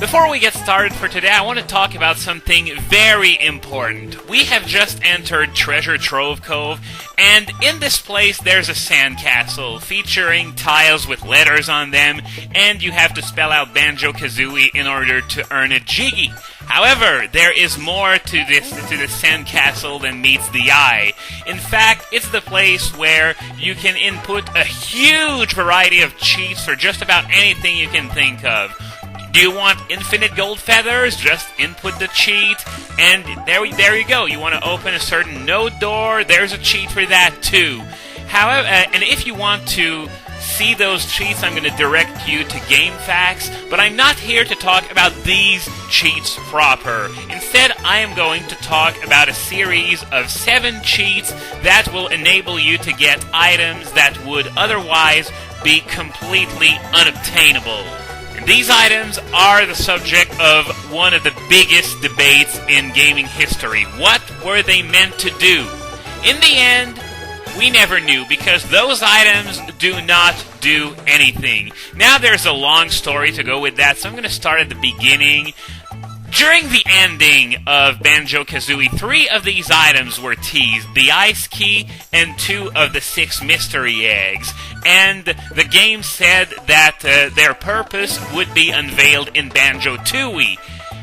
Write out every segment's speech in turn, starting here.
Before we get started for today, I want to talk about something very important. We have just entered Treasure Trove Cove, and in this place there's a sandcastle featuring tiles with letters on them, and you have to spell out Banjo-Kazooie in order to earn a Jiggy. However, there is more to this sandcastle than meets the eye. In fact, it's the place where you can input a huge variety of cheats for just about anything you can think of. Do you want infinite gold feathers? Just input the cheat, and there you go. You want to open a certain node door? There's a cheat for that too. However, and if you want to see those cheats, I'm going to direct you to GameFAQs, but I'm not here to talk about these cheats proper. Instead, I am going to talk about a series of 7 cheats that will enable you to get items that would otherwise be completely unobtainable. These items are the subject of one of the biggest debates in gaming history. What were they meant to do? In the end, we never knew, because those items do not do anything. Now there's a long story to go with that, so I'm going to start at the beginning. During the ending of Banjo-Kazooie, 3 of these items were teased: the Ice Key and 2 of the 6 Mystery Eggs. And the game said that their purpose would be unveiled in Banjo-Tooie.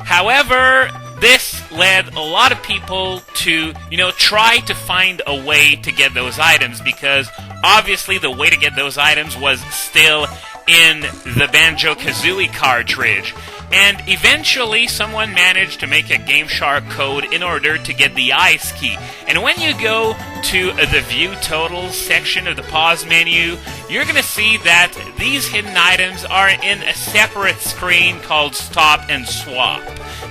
However, this led a lot of people to, try to find a way to get those items, because obviously the way to get those items was still in the Banjo-Kazooie cartridge. And eventually someone managed to make a Game Shark code in order to get the Ice Key. And when you go to the View Totals section of the pause menu, you're going to see that these hidden items are in a separate screen called Stop and Swap.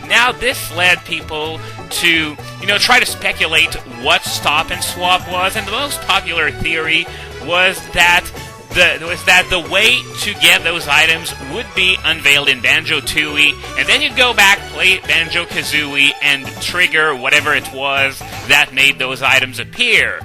Now this led people to, try to speculate what Stop and Swap was, and the most popular theory was that the way to get those items would be unveiled in Banjo-Tooie, and then you'd go back, play Banjo-Kazooie, and trigger whatever it was that made those items appear.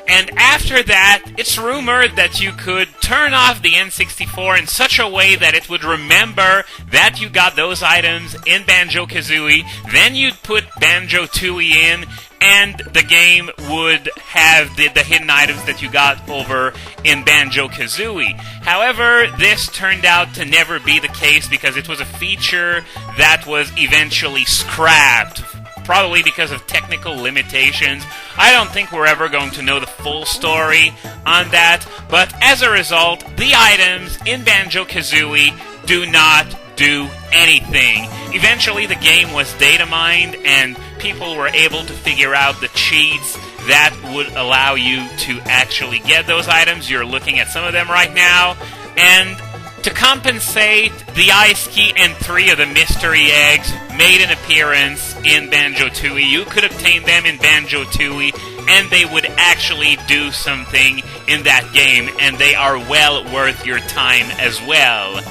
And after that, it's rumored that you could turn off the N64 in such a way that it would remember that you got those items in Banjo-Kazooie, then you'd put Banjo-Tooie in, and the game would have the hidden items that you got over in Banjo-Kazooie. However, this turned out to never be the case, because it was a feature that was eventually scrapped, probably because of technical limitations. I don't think we're ever going to know the full story on that, but as a result, the items in Banjo-Kazooie do not do anything. Eventually the game was data mined, and people were able to figure out the cheats that would allow you to actually get those items. You're looking at some of them right now, and to compensate, the Ice Key and 3 of the Mystery Eggs made an appearance in Banjo-Tooie. You could obtain them in Banjo-Tooie, and they would actually do something in that game, and they are well worth your time as well.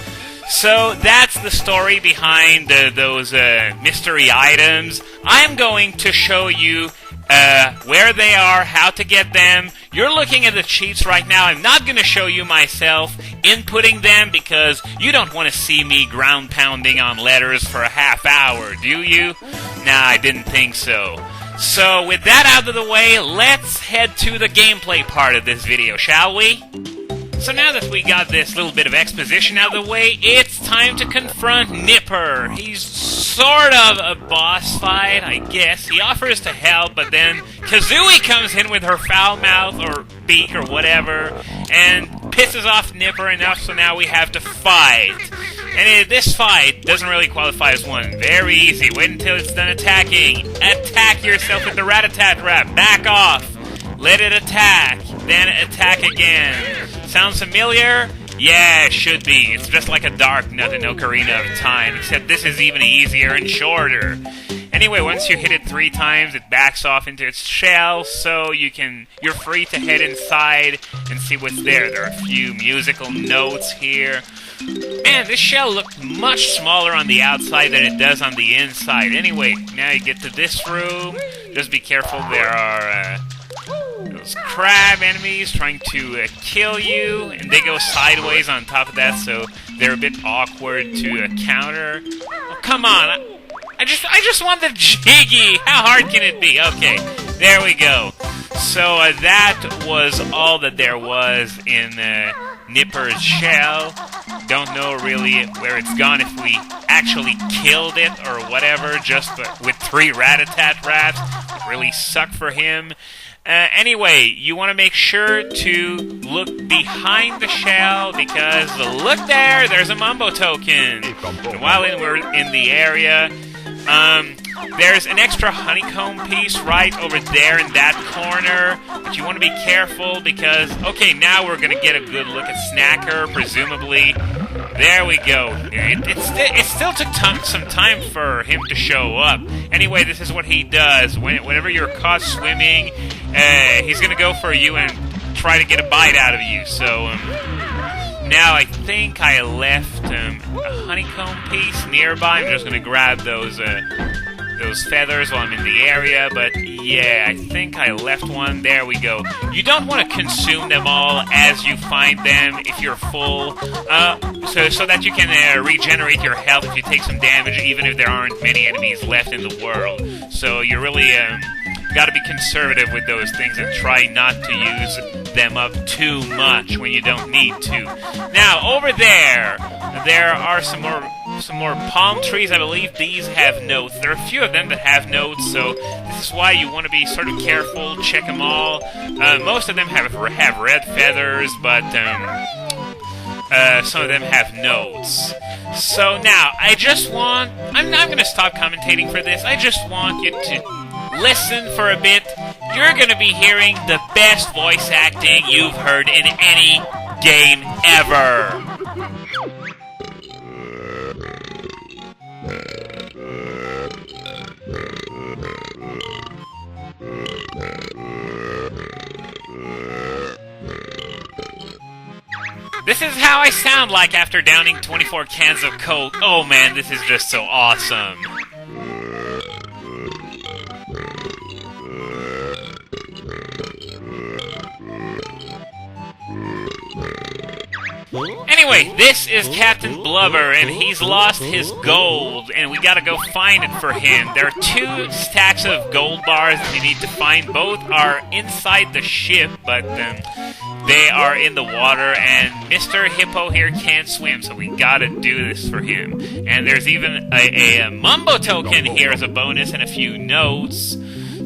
So that's the story behind those mystery items. I'm going to show you where they are, how to get them. You're looking at the cheats right now. I'm not going to show you myself inputting them, because you don't want to see me ground pounding on letters for a half hour, do you? Nah, I didn't think so. So with that out of the way, let's head to the gameplay part of this video, shall we? So now that we got this little bit of exposition out of the way, it's time to confront Nipper. He's sort of a boss fight, I guess. He offers to help, but then Kazooie comes in with her foul mouth or beak or whatever and pisses off Nipper enough, so now we have to fight. And this fight doesn't really qualify as one. Very easy. Wait until it's done attacking. Attack yourself with the rat-a-tat rap. Back off. Let it attack. Then attack again. Sounds familiar? Yeah, it should be. It's just like a Dark Nut in Ocarina of Time, except this is even easier and shorter. Anyway, once you hit it 3 times, it backs off into its shell, so you're free to head inside and see what's there. There are a few musical notes here. Man, this shell looked much smaller on the outside than it does on the inside. Anyway, now you get to this room. Just be careful, there are those crab enemies trying to kill you, and they go sideways on top of that, so they're a bit awkward to counter. Oh, come on! I just want the Jiggy! How hard can it be? Okay, there we go. So that was all that there was in Nipper's shell. Don't know really where it's gone, if we actually killed it or whatever, just with 3 Rat-a-tat rats. It really sucked for him. Anyway, you want to make sure to look behind the shell, because look there, there's a Mumbo token. And while we're in the area, there's an extra honeycomb piece right over there in that corner, but you want to be careful because, okay, now we're going to get a good look at Snacker, presumably. There we go. It still took some time for him to show up. Anyway, this is what he does. Whenever you're caught swimming, he's going to go for you and try to get a bite out of you. So, now I think I left a honeycomb piece nearby. I'm just going to grab those feathers while I'm in the area, but yeah, I think I left one. There we go. You don't want to consume them all as you find them if you're full, so that you can regenerate your health if you take some damage, even if there aren't many enemies left in the world. So you really got to be conservative with those things and try not to use them up too much when you don't need to. Now, over there are some more palm trees. I believe these have notes. There are a few of them that have notes, so this is why you want to be sort of careful. Check them all. Most of them have red feathers, but some of them have notes. So now, I'm going to stop commentating for this. I just want you to listen for a bit. You're going to be hearing the best voice acting you've heard in any game ever. This is how I sound like after downing 24 cans of Coke. Oh man, this is just so awesome. Anyway, this is Captain Blubber, and he's lost his gold, and we gotta go find it for him. There are 2 stacks of gold bars that you need to find. Both are inside the ship, but they are in the water, and Mr. Hippo here can't swim, so we gotta do this for him. And there's even a Mumbo token here as a bonus and a few notes,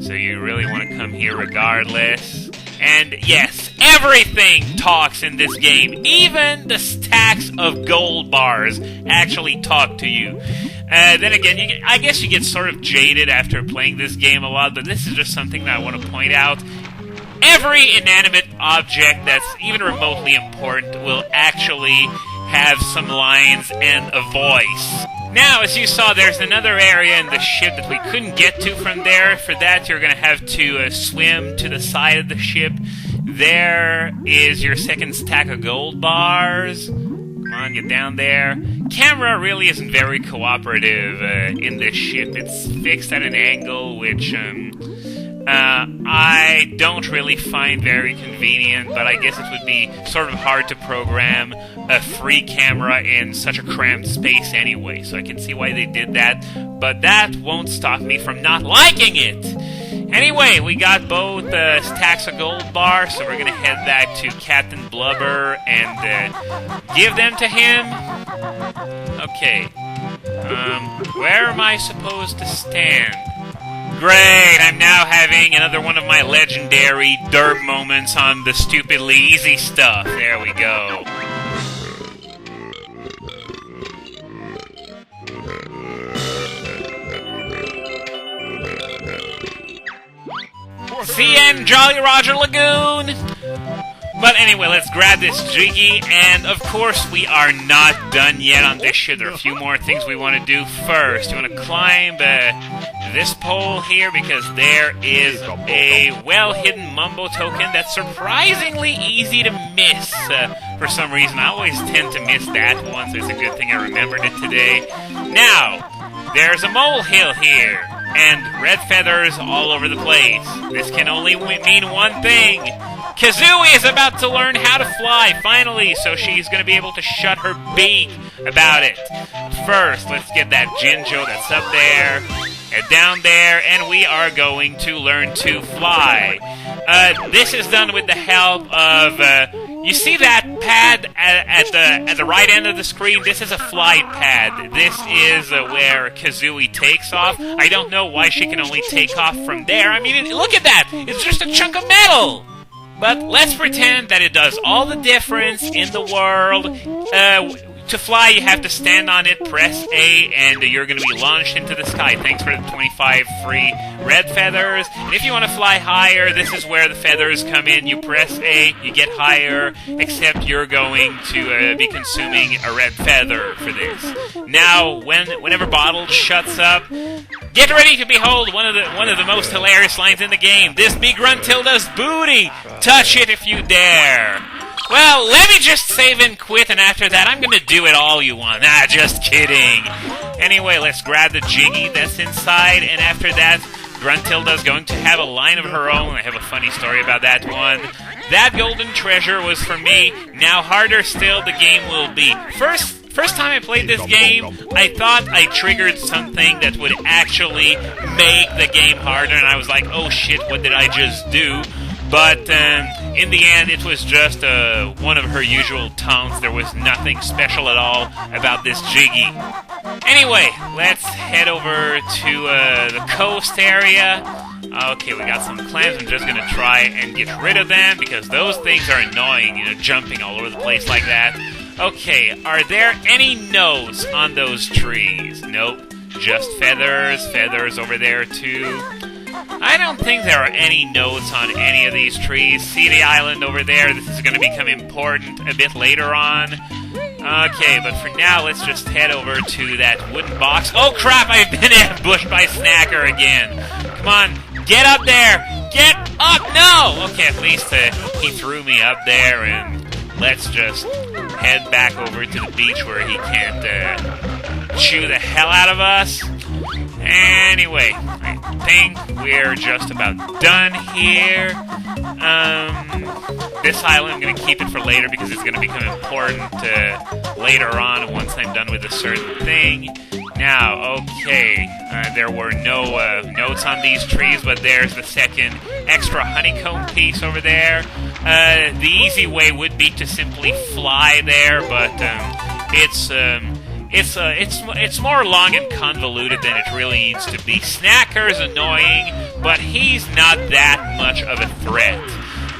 so you really want to come here regardless. And yes, everything talks in this game. Even the stacks of gold bars actually talk to you. Then again, I guess you get sort of jaded after playing this game a lot, but this is just something that I want to point out. Every inanimate object that's even remotely important will actually have some lines and a voice. Now, as you saw, there's another area in the ship that we couldn't get to from there. For that, you're going to have to swim to the side of the ship. There is your second stack of gold bars. Come on, get down there. Camera really isn't very cooperative in this ship. It's fixed at an angle, which I don't really find very convenient, but I guess it would be sort of hard to program a free camera in such a cramped space anyway, so I can see why they did that, but that won't stop me from not liking it! Anyway, we got both stacks of gold bars, so we're gonna head back to Captain Blubber and give them to him. Okay. Where am I supposed to stand? Great, I'm now having another one of my legendary derp moments on the stupidly easy stuff. There we go. See you in Jolly Roger Lagoon! But anyway, let's grab this Jiggy, and of course we are not done yet on this ship. There are a few more things we want to do first. You want to climb this pole here, because there is a well-hidden Mumbo token that's surprisingly easy to miss for some reason. I always tend to miss that one, so it's a good thing I remembered it today. Now, there's a molehill here, and red feathers all over the place. This can only mean one thing. Kazooie is about to learn how to fly, finally, so she's going to be able to shut her beak about it. First, let's get that Jinjo that's up there, and down there, and we are going to learn to fly. This is done with the help of, you see that pad at the right end of the screen? This is a flight pad. This is where Kazooie takes off. I don't know why she can only take off from there. I mean, look at that! It's just a chunk of metal! But let's pretend that it does all the difference in the world. To fly, you have to stand on it, press A, and you're going to be launched into the sky. Thanks for the 25 free red feathers. And if you want to fly higher, this is where the feathers come in. You press A, you get higher, except you're going to be consuming a red feather for this. Now, whenever Bottle shuts up, get ready to behold one of the most hilarious lines in the game. This be Gruntilda's booty. Touch it if you dare. Well, let me just save and quit, and after that, I'm gonna do it all you want. Nah, just kidding. Anyway, let's grab the Jiggy that's inside, and after that, Gruntilda's going to have a line of her own. I have a funny story about that one. That golden treasure was for me. Now, harder still the game will be. First time I played this game, I thought I triggered something that would actually make the game harder, and I was like, oh shit, what did I just do? But in the end, it was just one of her usual taunts. There was nothing special at all about this Jiggy. Anyway, let's head over to the coast area. Okay, we got some clams. I'm just going to try and get rid of them because those things are annoying, jumping all over the place like that. Okay, are there any notes on those trees? Nope, just feathers. Feathers over there too. I don't think there are any notes on any of these trees. See the island over there? This is going to become important a bit later on. Okay, but for now, let's just head over to that wooden box. Oh crap, I've been ambushed by Snacker again. Come on, get up there! Get up! No! Okay, at least he threw me up there, and let's just head back over to the beach where he can't chew the hell out of us. Anyway, I think we're just about done here. This island, I'm going to keep it for later because it's going to become important later on once I'm done with a certain thing. Now, okay, there were no notes on these trees, but there's the second extra honeycomb piece over there. The easy way would be to simply fly there, but it's more long and convoluted than it really needs to be. Snacker's annoying, but he's not that much of a threat.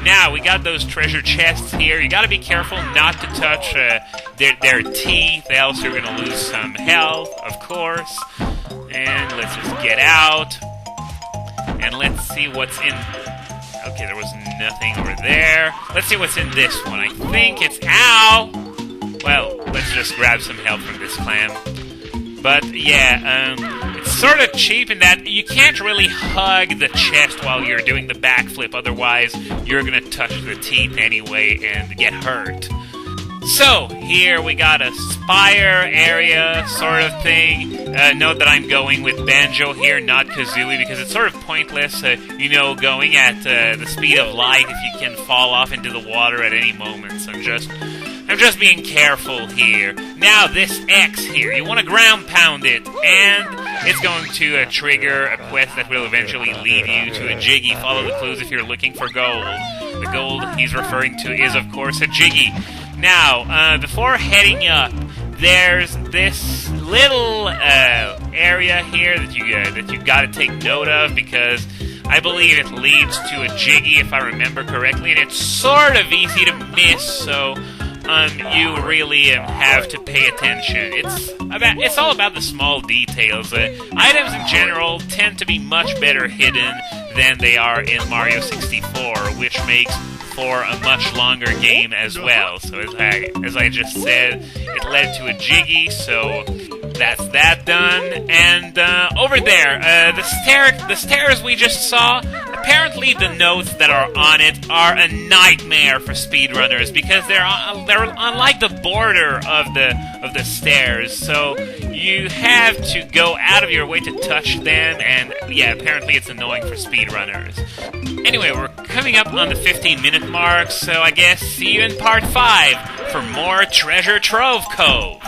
Now, we got those treasure chests here. You gotta be careful not to touch their teeth, else you're gonna lose some health, of course. And let's just get out. And let's see what's in... Okay, there was nothing over there. Let's see what's in this one. I think it's... Ow! Well, let's just grab some help from this clam. But, yeah, it's sort of cheap in that you can't really hug the chest while you're doing the backflip, otherwise you're gonna touch the teeth anyway and get hurt. So, here we got a spire area sort of thing. Note that I'm going with Banjo here, not Kazooie, because it's sort of pointless, going at the speed of light if you can fall off into the water at any moment. So I'm just being careful here. Now, this X here, you want to ground pound it, and it's going to trigger a quest that will eventually lead you to a Jiggy. Follow the clues if you're looking for gold. The gold he's referring to is, of course, a Jiggy. Now, before heading up, there's this little area here that you got to take note of, because I believe it leads to a Jiggy, if I remember correctly, and it's sort of easy to miss, so you really have to pay attention. It's all about the small details. Items in general tend to be much better hidden than they are in Mario 64, which makes for a much longer game as well. So as I just said, it led to a Jiggy, so that's that done. And over there, the stairs we just saw, apparently the notes that are on it are a nightmare for speedrunners because they're on like the border of the stairs, so you have to go out of your way to touch them, and yeah, apparently it's annoying for speedrunners. Anyway, we're coming up on the 15-minute mark, so I guess see you in part 5 for more Treasure Trove Cove.